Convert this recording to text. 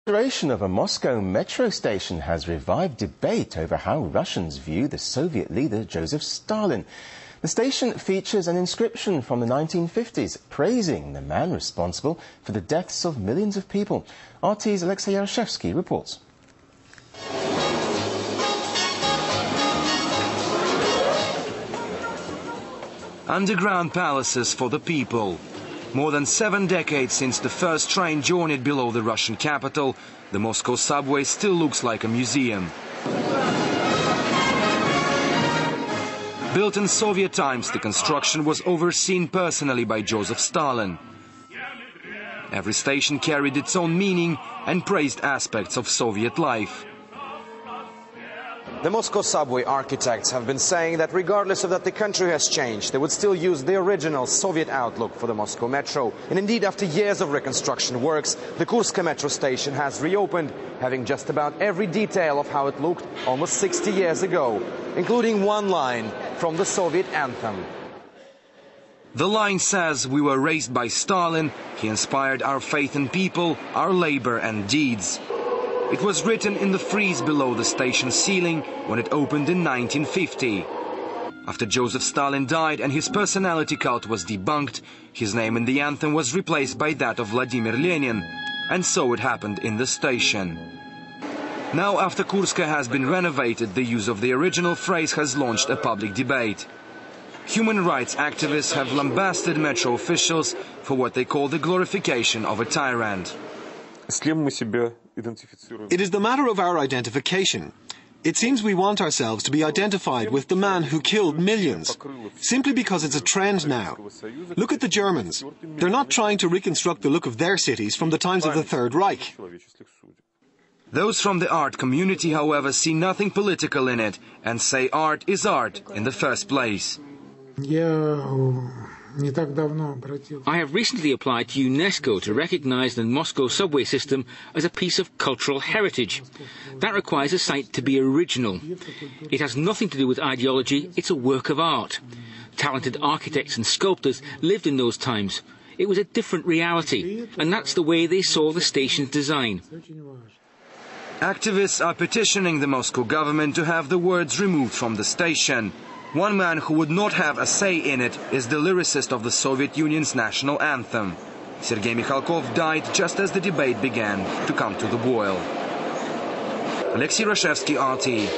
The restoration of a Moscow metro station has revived debate over how Russians view the Soviet leader Joseph Stalin. The station features an inscription from the 1950s praising the man responsible for the deaths of millions of people. RT's Alexei Yaroshevsky reports. Underground palaces for the people. More than 7 decades since the first train journeyed below the Russian capital, the Moscow subway still looks like a museum. Built in Soviet times, the construction was overseen personally by Joseph Stalin. Every station carried its own meaning and praised aspects of Soviet life. The Moscow subway architects have been saying that regardless of that the country has changed, they would still use the original Soviet outlook for the Moscow metro. And indeed, after years of reconstruction works, the Kursk metro station has reopened, having just about every detail of how it looked almost 60 years ago, including one line from the Soviet anthem. The line says, "We were raised by Stalin. He inspired our faith in people, our labor and deeds." It was written in the frieze below the station ceiling when it opened in 1950. After Joseph Stalin died and his personality cult was debunked, his name in the anthem was replaced by that of Vladimir Lenin, and so it happened in the station. Now, after Kursk has been renovated, the use of the original phrase has launched a public debate. Human rights activists have lambasted metro officials for what they call the glorification of a tyrant. It is the matter of our identification. It seems we want ourselves to be identified with the man who killed millions, simply because it's a trend now. Look at the Germans. They're not trying to reconstruct the look of their cities from the times of the Third Reich. Those from the art community, however, see nothing political in it and say art is art in the first place. I have recently applied to UNESCO to recognize the Moscow subway system as a piece of cultural heritage. That requires a site to be original. It has nothing to do with ideology, it's a work of art. Talented architects and sculptors lived in those times. It was a different reality, and that's the way they saw the station's design. Activists are petitioning the Moscow government to have the words removed from the station. One man who would not have a say in it is the lyricist of the Soviet Union's national anthem. Sergei Mikhalkov died just as the debate began to come to the boil. Alexei Yaroshevsky, RT.